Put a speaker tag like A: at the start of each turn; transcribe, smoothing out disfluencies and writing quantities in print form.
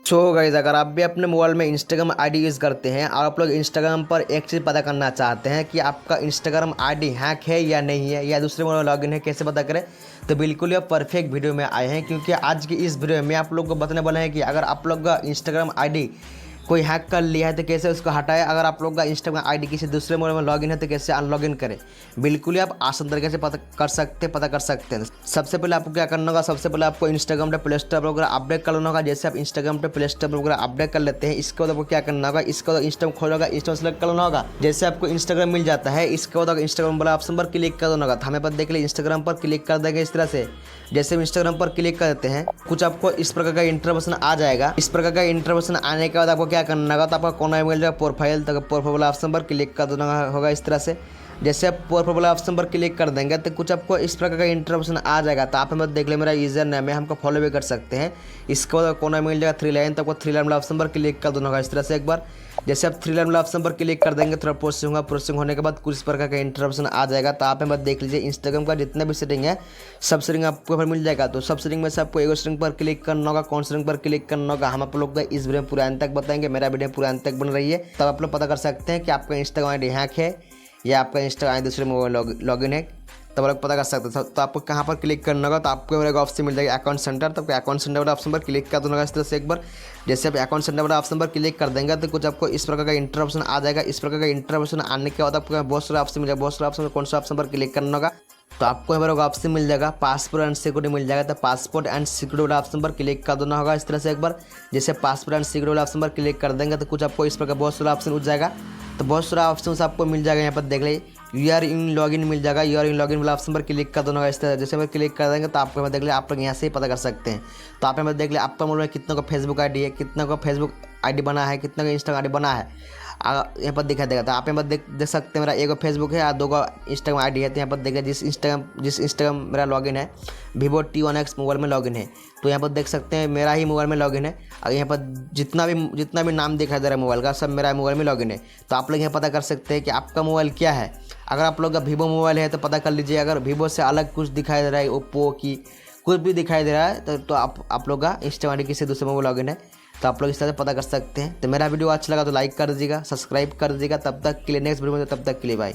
A: So guys, अगर आप भी अपने मोबाइल में इंस्टाग्राम आईडी यूज़ करते हैं और आप लोग इंस्टाग्राम पर एक चीज़ पता करना चाहते हैं कि आपका इंस्टाग्राम आईडी हैक है या नहीं है या दूसरे मोबाइल में लॉगिन है, कैसे पता करें, तो बिल्कुल आप परफेक्ट वीडियो में आए हैं। क्योंकि आज की इस वीडियो में आप लोग को बताने वाले हैं कि अगर आप लोग का इंस्टाग्राम आईडी कोई हैक कर लिया है तो कैसे उसको हटाए, अगर आप लोग का इंस्टाग्राम आईडी किसी दूसरे मोबाइल में लॉगिन है तो कैसे अनलॉगिन करें। बिल्कुल ही आप आसान तरीके से पता कर सकते हैं। सबसे पहले आपको क्या करना होगा, सबसे पहले आपको इंस्टाग्राम पे प्ले स्टोर वगैरह अपडेट कर लेना होगा। जैसे आप इंस्टाग्राम पे प्ले स्टोर वगैरह अपडेट कर लेते हैं, इसके बाद आपको क्या करना होगा, इसके बाद इंस्टाग्राम खोलोगा, इंस्टाग्राम सेलेक्ट कर लेना होगा। जैसे आपको इंस्टाग्राम मिल जाता है, इसके बाद इंस्टाग्राम वाला ऑप्शन पर क्लिक कर देना होगा। हमें पर देख लिया इंस्टाग्राम पर क्लिक कर देंगे इस तरह से। जैसे हम इंस्टाग्राम पर क्लिक कर देते हैं, कुछ आपको इस प्रकार का इंटरवेशन आ जाएगा। इस प्रकार का इंटरवेशन आने के बाद आपको क्या करना होगा, तो आपका कोना में मिल जाएगा प्रोफाइल, तो प्रोफाइल वाला ऑप्शन पर क्लिक कर देना होगा इस तरह से। जैसे आप प्रोफाइल वाला ऑप्शन पर क्लिक कर देंगे तो कुछ आपको इस प्रकार का इंटरवेशन आ जाएगा। तो आप हमें देख ले, मेरा यूजर नेम है, हमको फॉलो भी कर सकते हैं। इसके बाद कोना में मिल जाएगा 3 लाइन, तो आपको 3 लाइन वाला ऑप्शन पर क्लिक कर देना होगा इस तरह से एक बार। जैसे आप 3 लाइन वाला ऑप्शन पर क्लिक कर देंगे, थोड़ा प्रोसेसिंग होगा, प्रोसेसिंग होने के बाद कुछ इस प्रकार का इंटरवेशन आ जाएगा। तो आप हमें देख लीजिए इंस्टाग्राम का जितना भी सेटिंग है सब सेटिंग आपको पर मिल जाएगा। तो सब सेटिंग में से आपको एक सेटिंग पर क्लिक करना होगा। कौन सेटिंग पर क्लिक करना होगा हम आप लोग का इस वीडियो में पूरा अंत तक बताएंगे। मेरा वीडियो पूरा अंत तक बन रही है, तब आप लोग पता कर सकते हैं कि आपका इंस्टाग्राम आईडी हैक है या आपका इंस्टाग्राम दूसरे मोबाइल लॉगिन है, तब लोग पता कर सकते हैं। तो आपको कहाँ पर क्लिक करना होगा, तो आपको एक ऑप्शन मिल जाएगा अकाउंट सेंटर। तो अकाउंट सेंटर वाला ऑप्शन पर क्लिक कर देना होगा इस तरह से एक बार। जैसे आप अकाउंट सेंटर वाला ऑप्शन पर क्लिक कर देंगे तो कुछ आपको इस प्रकार का इंटरप्शन आ जाएगा। इस प्रकार का इंटरप्शन आने के बाद आपको बहुत सारे ऑप्शन मिल जाएगा। बहुत सारे ऑप्शन में कौन सा ऑप्शन पर क्लिक करना होगा, तो आपको हमारे ऑप्शन मिल जाएगा पासपोर्ट एंड सिक्योरिटी मिल जाएगा। तो पासपोर्ट एंड सिक्योरिटी वाला ऑप्शन पर क्लिक कर देना होगा इस तरह से एक बार। जैसे पासपोर्ट एंड सिक्योरिटी वाला ऑप्शन पर क्लिक कर देंगे तो कुछ आपको इस प्रकार बहुत सारा ऑप्शन उठ जाएगा। तो बहुत सारा ऑप्शन आपको मिल जाएगा। यहाँ पर देख लीजिए यू आर इन लॉगिन मिल जाएगा। यू आर इन लॉगिन वाला ऑप्शन पर क्लिक कर देना होगा इस तरह। जैसे मैं क्लिक कर देंगे तो आपको मैं देख लिया, आप लोग यहाँ से ही पता कर सकते हैं। तो आप मैं देख लिया आपका मोबाइल में कितना का फेसबुक आईडी है, कितना का फेसबुक आईडी बना है, कितना का इंस्टाग्राम आईडी बना है, यहाँ पर दिखा देगा। तो आप यहाँ पर देख सकते हैं मेरा एक फेसबुक है और 2 का इंस्टाग्राम आईडी है। तो यहाँ पर देखिए जिस इंस्टाग्राम मेरा लॉगिन है Vivo T1X मोबाइल में लॉगिन है, तो यहाँ पर देख सकते हैं मेरा ही मोबाइल में लॉगिन है। और यहाँ पर जितना भी नाम दिखाई दे रहा है मोबाइल का, सब मेरा मोबाइल में लॉगिन है। तो आप लोग यहाँ पता कर सकते हैं कि आपका मोबाइल क्या है। अगर आप लोग का Vivo मोबाइल है तो पता कर लीजिए। अगर Vivo से अलग कुछ दिखाई दे रहा है, ओप्पो की कुछ भी दिखाई दे रहा है, तो आप लोग का इंस्टाग्राम आईडी किसी दूसरे मोबाइल लॉगिन है। तो आप लोग इस तरह से पता कर सकते हैं। तो मेरा वीडियो अच्छा लगा तो लाइक कर दीजिएगा, सब्सक्राइब कर दीजिएगा। तब तक के लिए नेक्स्ट वीडियो में, तब तक के लिए बाय।